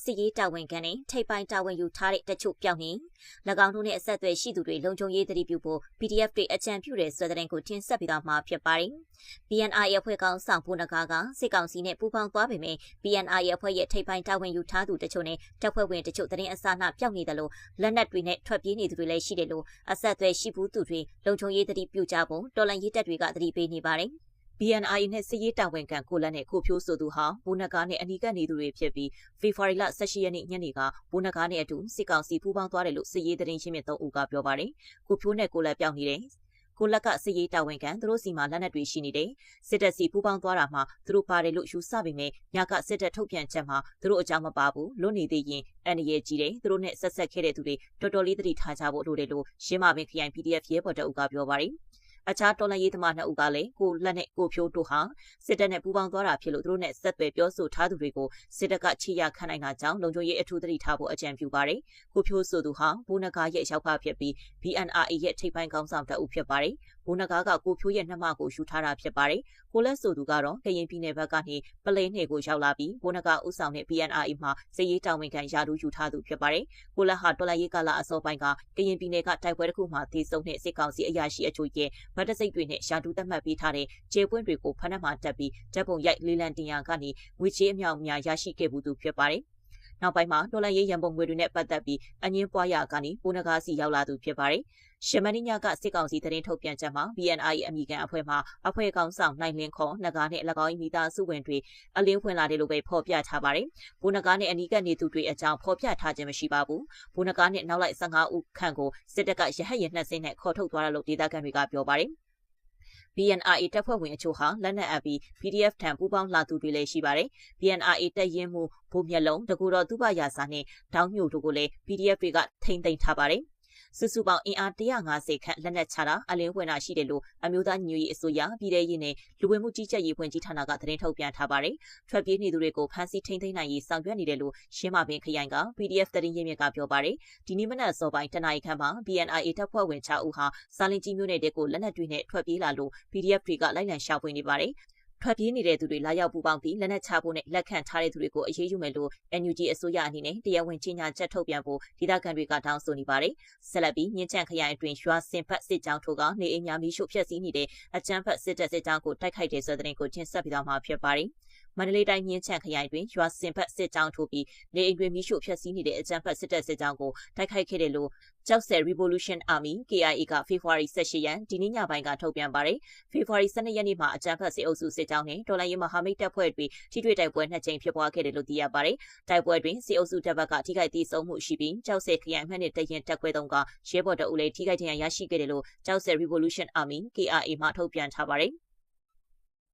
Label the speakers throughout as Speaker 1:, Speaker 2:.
Speaker 1: စစ်ရေးတာဝန်ခံနဲ့ထိပ်ပိုင်းတာဝန်ယူထားတဲ့တချို့ပြောင်းနေ၎င်းတို့နဲ့အဆက်အသွယ်ရှိသူတွေလုံခြုံရေးသတိပြုဖို့ PDF တွေအကြံပြုတဲ့ဆိုတဲ့တဲ့ကိုတင်ဆက်ပေးသွားမှာဖြစ်ပါတယ်။ BNI အဖွဲ့ကောင်ဆောင်ဘုနဂါကစစ်ကောင်စီနဲ့ပူးပေါင်းသွားပေမဲ့ BNI အဖွဲ့ရဲ့ထိပ်ပိုင်းတာဝန်ယူထားသူတချို့နဲ့တပ်ဖွဲ့ဝင်တချို့သတင်းအစအနပြောင်းနေတယ်လို့လက်နက်တွေနဲ့ထွက်ပြေးနေသူတွေလည်းရှိတယ်လို့အဆက်အသွယ်ရှိဘူးသူတွေလုံခြုံရေးသတိပြုကြဖို့တော်လှန်ရေးတပ်တွေကသတိပေးနေပါတယ်။ BNI နဲ့စစ်ရေးတာဝန်ခံကိုလက်နဲ့ကိုဖြိုးဆိုသူဟာဘုနဂါနဲ့အနီးကပ်နေသူတွေဖြစ်ပြီးဖေဖော်ဝါရီလ18ရက်နေ့ညနေကဘုနဂါနဲ့အတူစစ်ကောင်စီပူးပေါင်းသွားတယ်လို့စစ်ရေးသတင်းရှင်းမြစ်3ဦးကပြောပါတယ်။ကိုဖြိုးနဲ့ကိုလက်ပြောင်းနေတယ်။ကိုလက်ကစစ်ရေးတာဝန်ခံသူတို့စီမှာလက်နက်တွေရှိနေတယ်။စစ်တပ်စီပူးပေါင်းသွားတာမှာသူတို့ပါတယ်လို့ယူဆပေမဲ့ညကစစ်တပ်ထုတ်ပြန်ချက်မှာသူတို့အကြောင်းမပါဘူးလွတ်နေသေးရင်အန်ရီကြီးတယ်သူတို့နဲ့ဆက်ဆက်ခဲ့တဲ့သူတွေတော်တော်လေးသတိထားကြဖို့လိုတယ်လို့ရှင်းမပင်ခရိုင် PDF ရဲဘော်တအုပ်ကပြောပါတယ်။အခြားတော်လှန်ရေးသမား2ဦးကလည်းကိုလက်နဲ့ကိုဖြိုးတို့ဟာစစ်တပ်နဲ့ပူးပေါင်းသွားတာဖြစ်လို့သူတို့နဲ့ဆက်သွယ်ပြောဆိုထားသူတွေကိုစစ်တပ်ကချေရခန့်နိုင်တာကြောင့်လုံခြုံရေးအထူးသတိထားဖို့အကြံပြုပါတယ်။ကိုဖြိုးဆိုသူဟာဘုနဂါရဲ့ရောက်ဖဖြစ်ပြီး BNI ရဲ့ထိပ်ပိုင်းခေါင်းဆောင်တအုပ်ဖြစ်ပါတယ်။ဘုနဂါကကိုဖြိုးရဲ့နှမကိုယူထားတာဖြစ်ပါတယ်။ကိုလက်ဆိုသူကတော့ကရင်ပြည်နယ်ဘက်ကနေပလဲနယ်ကိုရောက်လာပြီးဘုနဂါဥဆောင်တဲ့ BNI မှာစစ်ရေးတာဝန်ခံယာတူးယူထားသူဖြစ်ပါတယ်။ကိုလက်ဟာတော်လှန်ရေးကာလအစောပိုင်းကကရင်ပြည်နယ်ကတိုက်ပွဲတစ်ခုမှာတည်ဆုံတဲ့စစ်ကောင်စီအရာရှိအချို့ရဲ့ဗတ်တစိတ်တွေနဲ့ယာတူးသတ်မှတ်ပေးထားတဲ့ကျေပွင့်တွေကိုဖမ်းနှက်မှတက်ပြီးဓာတ်ပုံရိုက်လေးလံတင်ရကနေငွေချေးအမြောက်အများရရှိခဲ့မှုသူဖြစ်ပါတယ်။နောက်ပိုင်းမှာတော်လှန်ရေးရန်ပုံငွေတွေနဲ့ပတ်သက်ပြီးအငင်းပွားရကနေဘုနဂါစီရောက်လာသူဖြစ်ပါတယ်။ရှမနီညကစစ်ကောင်စီသတင်းထုတ်ပြန်ချက်မှာ BNI အမိခံအဖွဲ့မှအဖွဲ့ကောင်ဆောင်နိုင်လင်းခေါ်နဂါနဲ့၎င်း၏မိသားစုဝင်တွေအလင်းဖွင့်လာတယ်လို့ပဲဖော်ပြထားပါတယ်။ဘုနဂါနဲ့အနီးကပ်နေသူတွေအကြောင်းဖော်ပြထားခြင်းမရှိပါဘူး။ဘုနဂါနဲ့နောက်လိုက်15ဦးခန့်ကိုစစ်တပ်ကရဟတ်ရင်2စင်းနဲ့ခေါ်ထုတ်သွားတယ်လို့ဒေသခံတွေကပြောပါတယ်။ BNI တပ်ဖွဲ့ဝင်အချို့ဟာလက်နက်အပ်ပြီး PDF ထံပူးပေါင်းလာသူတွေလည်းရှိပါတယ်။ BNI တပ်ရင်းမှုဘိုးမျက်လုံးတကူတော်သူပရာစာနဲ့တောင်းမြို့တို့ကိုလည်း PDF တွေကထိမ့်သိမ်းထားပါတယ်။စုစုပေါင်းအင်အား150ခန့်လက်နက်ချတာအလင်းဝင်တာရှိတယ်လို့အမျိုးသားညီညွတ်ရေးအစိုးရပြည်ထရေးနဲ့လူဝင်မှုကြီးကြပ်ရေးဝန်ကြီးဌာနကသတင်းထုတ်ပြန်ထားပါတယ်။ထွက်ပြေးနေသူတွေကိုဖမ်းဆီးထိန်းသိမ်းနိုင်ရေးဆောင်ရွက်နေတယ်လို့ရှင်းမပင်ခရိုင်က PDF သတင်းရင်းမြစ်ကပြောပါတယ်။ဒီနေ့မနက်စောပိုင်းတနအီခန့်မှာ BNI တပ်ဖွဲ့ဝင်6ဦးဟာစာလင်ကြီးမြို့နယ်တဲကိုလက်နက်တွေနဲ့ထွက်ပြေးလာလို့ PDF တွေကလိုက်လံရှာဖွေနေပါတယ်။ထွက်ပြေးနေတဲ့သူတွေလာရောက်ပူပေါင်းပြီးလက်နက်ချဖို့နဲ့လက်ခံထားတဲ့သူတွေကိုအရေးယူမယ်လို့ NUG အစိုးရအနေနဲ့တရားဝင်ကြီးညာချက်ထုတ်ပြန်ဖို့ဒေသခံတွေကတောင်းဆိုနေပါတယ်။ဆက်လက်ပြီးမြင်းချံခရိုင်အတွင်းရွာစင်ဖက်စစ်ကြောင်းထိုးကနေအိမ်များမီးရှို့ဖျက်ဆီးနေတဲ့အကြမ်းဖက်စစ်တပ်စစ်ကြောင်းကိုတိုက်ခိုက်တဲ့ဆိုတဲ့သတင်းကိုတင်ဆက်ပေးသွားမှာဖြစ်ပါတယ်။မန္တလေးတိုင်းမြင်းချံခရိုင်တွင်ရွာစင်ဖက်စစ်ကြောင်းထိုးပြီးနေအိမ်တွင်မီးရှို့ဖျက်ဆီးနေတဲ့အကြမ်းဖက်စစ်တပ်စစ်ကြောင်းကိုတိုက်ခိုက်ခဲ့တယ်လို့ကျောက်ဆယ် Revolution Army KIA ကဖေဖော်ဝါရီ18ရက်ဒီနေ့ညပိုင်းကထုတ်ပြန်ပါတယ်။ဖေဖော်ဝါရီ12ရက်နေ့မှာအကြမ်းဖက်စစ်အုပ်စုစစ်ကြောင်းနဲ့တော်လှန်ရေးမဟာမိတ်တပ်ဖွဲ့တွေထိတွေ့တိုက်ပွဲ2ကြိမ်ဖြစ်ပွားခဲ့တယ်လို့သိရပါတယ်။တိုက်ပွဲတွင်စစ်အုပ်စုတပ်ဘက်ကထိခိုက်ဒေဆုံးမှုရှိပြီးကျောက်ဆယ်ခရိုင်မှနဲ့တရင်တပ်ခွဲ3ကရဲဘော်တအုပ်လည်းထိခိုက်ဒဏ်ရာရရှိခဲ့တယ်လို့ကျောက်ဆယ် Revolution Army KIA မှထုတ်ပြန်ထားပါတယ်။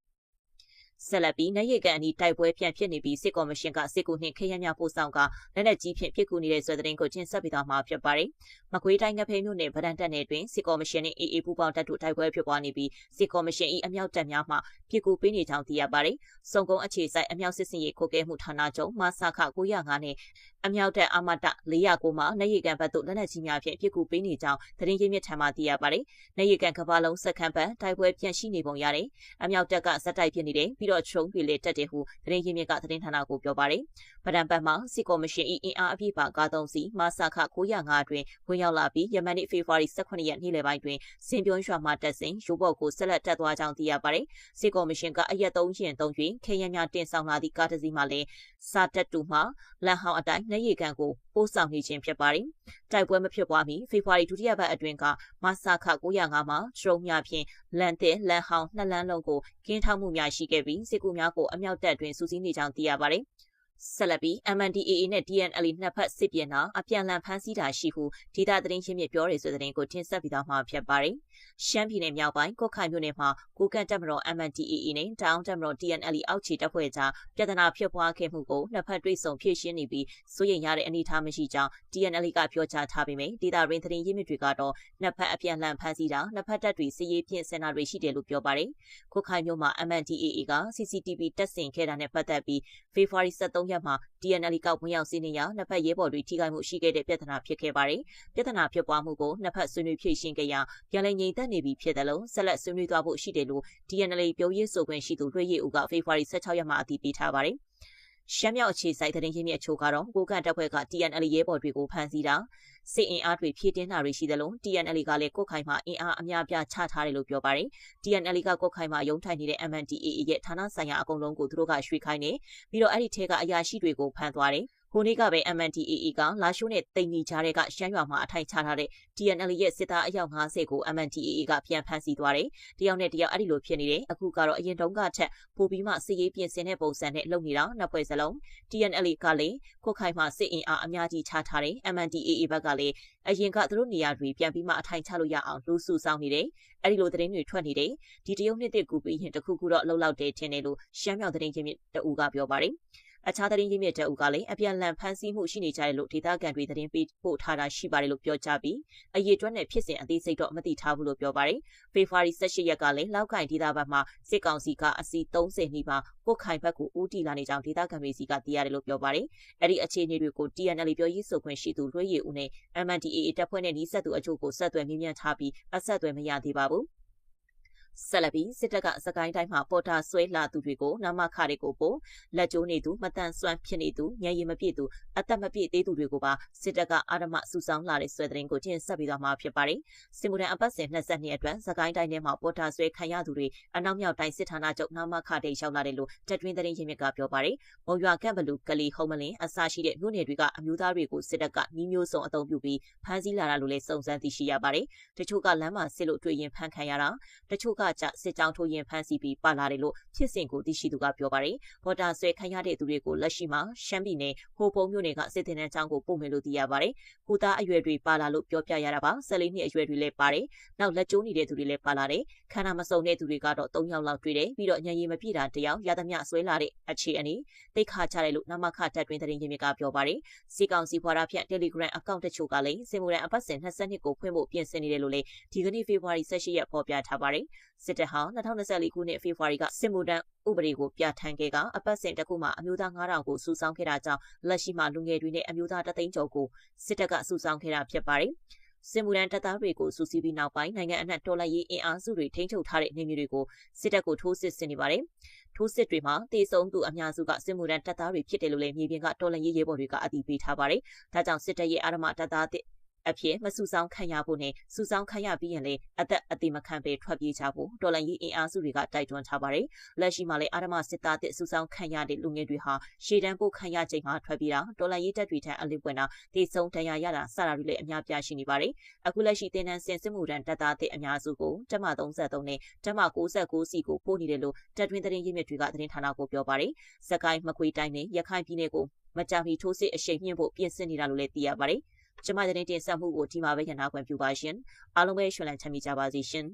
Speaker 1: ဆက်လက်ပြီးနိုင်ရကန်အနီးတိုက်ပွဲပြန်ဖြစ်နေပြီးစစ်ကော်မရှင်ကစစ်ကူနှင့်ခရမ်းများပို့ဆောင်ကလက်နက်ကြီးဖြင့်ပစ်ကူနေတဲ့ဆိုတဲ့သတင်းကိုတင်ဆက်ပေးသွားမှာဖြစ်ပါတယ်။မကွေးတိုင်းငဖဲမြို့နယ်ဗဒန်တက်နယ်တွင်စစ်ကော်မရှင်နှင့် AA ပူးပေါင်းတပ်တို့တိုက်ပွဲဖြစ်ပွားနေပြီးစစ်ကော်မရှင်၏အမြောက်တပ်များမှပစ်ကူပေးနေကြောင်းသိရပါတယ်။စုံကုန်းအခြေစိုက်အမြောက်စစ်စင်ရေးခိုကဲမှုဌာနချုပ်မဆခ905နဲ့အမြောက်တပ်အမတ409မှာနိုင်ရကန်ဘက်သို့လက်နက်ကြီးများဖြင့်ပစ်ကူပေးနေကြောင်းသတင်းရင်းမြစ်ထံမှသိရပါတယ်။နိုင်ရကန်ကဘာလုံးစက္ကန့်ပတ်တိုက်ပွဲပြန်ရှိနေပုံရတယ်။အမြောက်တပ်ကဇက်တိုက်ဖြစ်နေတယ်ပြီးတော့ချုံတွေလေတက်တယ်ဟုသတင်းရင်းမြစ်ကသတင်းဌာနကိုပြောပါတယ်။ဗဒံပတ်မှာစစ်ကော်မရှင်၏အင်အားအပြည့်ပါကား3စီးမဆခ905အတွင်းဝင်ရောက်လာပြီးယမန်နေ့ဖေဖော်ဝါရီ18ရက်နေ့လယ်ပိုင်းတွင်စင်ပြုံးရွာမှတက်စဉ်ရိုးဘော်ကိုဆက်လက်တက်သွားကြောင်းသိရပါတယ်။စစ်ကော်မရှင်ကအရက်3ရင်3တွင်ခေရန်များတင်ဆောင်လာသည့်ကားတစ်စီးမှလည်းစာတက်တူမှလန်ဟောင်းအတိုင်းနေရီကန်ကိုပို့ဆောင်နေခြင်းဖြစ်ပါတယ်။တိုက်ပွဲမဖြစ်ပွားမီဖေဖော်ဝါရီဒုတိယပတ်အတွင်းကမဆခ905မှာဒရုန်းများဖြင့်လန်တဲ့လန်ဟောင်း2လမ်းလုံးကိုကင်းထောက်မှုများရှိခဲ့ပြီးစစ်ကူများကိုအမြောက်တပ်အတွင်းစုစည်းနေကြောင်းသိရပါတယ်။ဆက်လက်ပြီး MNDAA နဲ့ TNLA နှစ်ဖက်စစ်ပြင်တာအပြန်အလှန်ဖမ်းဆီးတာရှိဟုဒေသသတင်းရင်းမြစ်ပြောရဆိုတဲ့သတင်းကိုတင်ဆက်ပေးသွားမှာဖြစ်ပါတယ်။ရှမ်းပြည်နယ်မြောက်ပိုင်းကော့ခိုင်မြို့နယ်မှာကိုကန့်တပ်မတော် MNDAA နဲ့တောင်တပ်မတော် TNLA အောက်ခြေတပ်ဖွဲ့ကြားပြဿနာဖြစ်ပွားခဲ့မှုကိုနှစ်ဖက်တွေ့ဆုံဖြေရှင်းနေပြီးစိုးရိမ်ရတဲ့အနေအထားမရှိကြောင်း TNLA ကပြောကြားထားပေမဲ့ဒေသရင်းသတင်းရင်းမြစ်တွေကတော့နှစ်ဖက်အပြန်အလှန်ဖမ်းဆီးတာနှစ်ဖက်တပ်တွေစစ်ရေးပြင်ဆင်တာတွေရှိတယ်လို့ပြောပါတယ်။ကိုခိုင်မြို့မှာ MNDAA က CCTV တပ်ဆင်ခဲ့တာနဲ့ပတ်သက်ပြီးဖေဖော်ဝါရီ23ရက်မှာ TNLA ကဝင်ရောက်စီးနင်းရာနှစ်ဖက်ရဲဘော်တွေထိခိုက်မှုရှိခဲ့တဲ့ပြဿနာဖြစ်ခဲ့ပါတယ်။ပြဿနာဖြစ်ပွားမှုကိုနှစ်ဖက်ဆွေးနွေးဖြေရှင်းကြရာပြန်လည်ငြိမ်သက်နေပြီဖြစ်တယ်လို့ဆက်လက်ဆွေးနွေးသွားဖို့ရှိတယ်လို့ TNLA ပြောရေးဆိုခွင့်ရှိသူလွှဲရေးဦးကဖေဖော်ဝါရီ16ရက်မှာအတည်ပြုထားပါတယ်။ ရှမ်းမြောက်အခြေစိုက်သတင်းရင်းမြစ်အချို့ကတော့ကိုကန့်တပ်ဖွဲ့က TNL ရဲဘော်တွေကိုဖမ်းဆီးတာစစ်အင်အားတွေဖြည့်တင်းတာတွေရှိသလို TNL ကလည်းကိုက်ခိုင်မှာအင်အားအများပြချထားတယ်လို့ပြောပါတယ်။ TNL ကကိုက်ခိုင်မှာရုံးထိုင်နေတဲ့ MNDAA ရဲ့ဌာနဆိုင်ရာအကုန်လုံးကိုသူတို့ကရွှေ့ခိုင်းနေပြီးတော့အဲ့ဒီထဲကအရာရှိတွေကိုဖမ်းသွားတယ်။ဟိုနေ့ကပဲ MNDAA ကလာရှိုးနဲ့တိမ်နီကြားတဲ့ကရှမ်းရွာမှာအထိုင်ချထားတဲ့ TNL ရဲ့စစ်သားအယောက်50ကို MNDAA ကပြန်ဖမ်းဆီးသွားတယ်။တယောက်နဲ့တယောက်အဲ့ဒီလိုဖြစ်နေတယ်။အခုကတော့အရင်တုန်းကထက်ပိုပြီးမှစစ်ရေးပြင်ဆင်တဲ့ပုံစံနဲ့လုပ်နေတာနှစ်ဖွဲ့စလုံး TNL ကလည်းကိုခိုင်မှာစစ်အင်အားအများကြီးချထားတယ် MNDAA ဘက်ကလည်းအရင်ကသူတို့နေရာတွေပြန်ပြီးမှအထိုင်ချလို့ရအောင်လူစုဆောင်နေတယ်။အဲ့ဒီလိုသတင်းတွေထွက်နေတယ်။ဒီတရုတ်နှစ်တစ်ကူပြီးရင်တခုခုတော့လှုပ်လောက်တယ်ထင်တယ်လို့ရှမ်းမြောက်သတင်းရင်းမြစ်တအူကပြောပါတယ်။အခြားသတင်းရင်းမြစ်တအူကလည်းအပြန်လန်ဖမ်းဆီးမှုရှိနေကြတယ်လို့ဒေသခံတွေသတင်းပေးပို့ထားတာရှိပါတယ်လို့ပြောကြပြီးအရေးအတွက်နဲ့ဖြစ်စဉ်အသေးစိတ်တော့မသိထားဘူးလို့ပြောပါတယ်။ဖေဖော်ဝါရီ18ရက်ကလည်းလောက်ကိုင်ဒေသဘက်မှာစစ်ကောင်စီကအစီ30နီးပါးကိုခိုင်ဘက်ကိုဦးတည်လာနေကြောင်းဒေသခံတွေစီကသိရတယ်လို့ပြောပါတယ်။အဲ့ဒီအခြေအနေတွေကို TNL ပြောရေးဆိုခွင့်ရှိသူလွှဲရည်ဦးနဲ့ MNDAA တပ်ဖွဲ့နဲ့နှီးဆက်သူအချို့ကိုဆက်သွယ်မြင်းမြန်းထားပြီးအဆက်အသွယ်မရသေးပါဘူး။ဆက်လက်ပြီးစစ်တပ်ကစကိုင်းတိုင်းမှာပေါ်တာဆွဲလာသူတွေကိုနာမခတွေကိုပို့လက်ကျိုးနေသူမတန်ဆွမ်းဖြစ်နေသူညံရည်မပြည့်သူအသက်မပြည့်သေးသူတွေကိုပါစစ်တပ်ကအာဓမစုဆောင်းလာတဲ့ဆွဲတဲ့ရင်ကိုတင်ဆက်ပြီးတော့မှာဖြစ်ပါတယ်။စင်မူတန်အပတ်စဉ်22အတွက်စကိုင်းတိုင်းထဲမှာပေါ်တာဆွဲခံရသူတွေအနောက်မြောက်တိုင်းစစ်ဌာနချုပ်နာမခတဲ့ရောက်လာတယ်လို့တက်တွင်းသတင်းရင်းမြစ်ကပြောပါတယ်။မုံရွာကန့်ဘလူကလီဟုံမလင်းအစရှိတဲ့မြို့နယ်တွေကအမျိုးသားတွေကိုစစ်တပ်ကနှီးမျိုးစုံအုံပြုပြီးဖမ်းဆီးလာတာလို့လည်းစုံစမ်းသိရှိရပါတယ်။တချို့ကလမ်းမှာစစ်လို့တွေ့ရင်ဖမ်းခံရတာတချို့ကကြစစ်ကြောင်းထိုးရင်ဖမ်းဆီးပြီးပါလာတယ်လို့ဖြစ်စဉ်ကိုသိရှိသူကပြောပါတယ်။ပေါ်တာဆွဲခံရတဲ့သူတွေကိုလက်ရှိမှာရှမ်းပြည်နယ်ဟိုပုံမြို့နယ်ကစစ်တင်တန်းကျောင်းကိုပို့မယ်လို့သိရပါတယ်။ကိုသားအရွယ်တွေပါလာလို့ပြောပြရတာပါ။14နှစ်အရွယ်တွေလည်းပါတယ်။နောက်လက်ကျိုးနေတဲ့သူတွေလည်းပါလာတယ်။ခန္ဓာမစုံတဲ့သူတွေကတော့3ယောက်လောက်တွေ့တယ်။ပြီးတော့ညံရည်မပြည့်တာတယောက်ရသမျှဆွဲလာတဲ့အခြေအနေသိခါချတယ်လို့နမခတက်တွင်သတင်းရင်းမြစ်ကပြောပါတယ်။စီကောင်စီဖွာရာဖြန့် Telegram အကောင့်တချို့ကလည်းစင်မူရန်အပတ်စဉ်22ကိုဖွင့်ဖို့ပြင်ဆင်နေတယ်လို့လည်းဒီကနေ့ဖေဖော်ဝါရီ18ရက်ဖော်ပြထားပါတယ်။စစ်တပ်ဟာ2024ခုနှစ်ဖေဖော်ဝါရီကစစ်မှုထမ်းဥပဒေကိုပြဋ္ဌာန်းခဲ့ကအပတ်စဉ်တစ်ခုမှာအမျိုးသား9000ကိုစုဆောင်းခဲ့တာကြောင့်လက်ရှိမှာလူငယ်တွေနဲ့အမျိုးသား3သိန်းကျော်ကိုစစ်တပ်ကစုဆောင်းခဲ့တာဖြစ်ပါတယ်။စင်မူရန်တပ်သားတွေကိုစုစည်းပြီးနောက်ပိုင်းနိုင်ငံအနှံ့တော်လှန်ရေးအင်အားစုတွေထိန်းချုပ်ထားတဲ့နေမျိုးတွေကိုစစ်တပ်ကိုထိုးစစ်ဆင်နေပါတယ်။ထိုးစစ်တွေမှာတေဆုံးသူအများစုကစစ်မှုရန်တပ်သားတွေဖြစ်တယ်လို့လည်းမြေပြင်ကတော်လှန်ရေးရဲဘော်တွေကအတည်ပြုထားပါတယ်။ဒါကြောင့်စစ်တပ်ရဲ့အာရမတပ်သားအဖြစ်မစုဆောင်းခံရဖို့နဲ့စုဆောင်းခံရပြီးရင်လည်းအသက်အသေးမခံပဲထွက်ပြေးကြဖို့တော်လှန်ရေးအင်အားစုတွေကတိုက်တွန်းထားပါတယ်။လက်ရှိမှာလည်းအာရမစစ်သားတစ်စုဆောင်းခံရတဲ့လူငယ်တွေဟာရှေ့တန်းပို့ခံရချိန်မှာထွက်ပြေးတာတော်လှန်ရေးတပ်တွေထံအလစ်ပွင့်တာတေဆုံးဒဏ်ရာရတာစတာတွေလည်းအများပြားရှိနေပါတယ်။အခုလက်ရှိတင်နန်းစင်စစ်မှုထမ်းတပ်သားတဲ့အများစုကိုတပ်မ33နဲ့တပ်မ69စီကိုပို့နေတယ်လို့တပ်တွင်းသတင်းရင်းမြစ်တွေကသတင်းဌာနကိုပြောပါတယ်။စကိုင်းမကွေးတိုင်းနဲ့ရခိုင်ပြည်နယ်ကိုမကြာမီထိုးစစ်အရှိန်မြင့်ဖို့ပြင်ဆင်နေတာလို့လည်းသိရပါတယ်။ကျမတဲ့တင်ဆက်မှုကိုဒီမှာပဲရနာခွင့်ပြုပါရှင်အားလုံးပဲရှင်လန်းချမ်းမြေ့ကြပါစေရှင်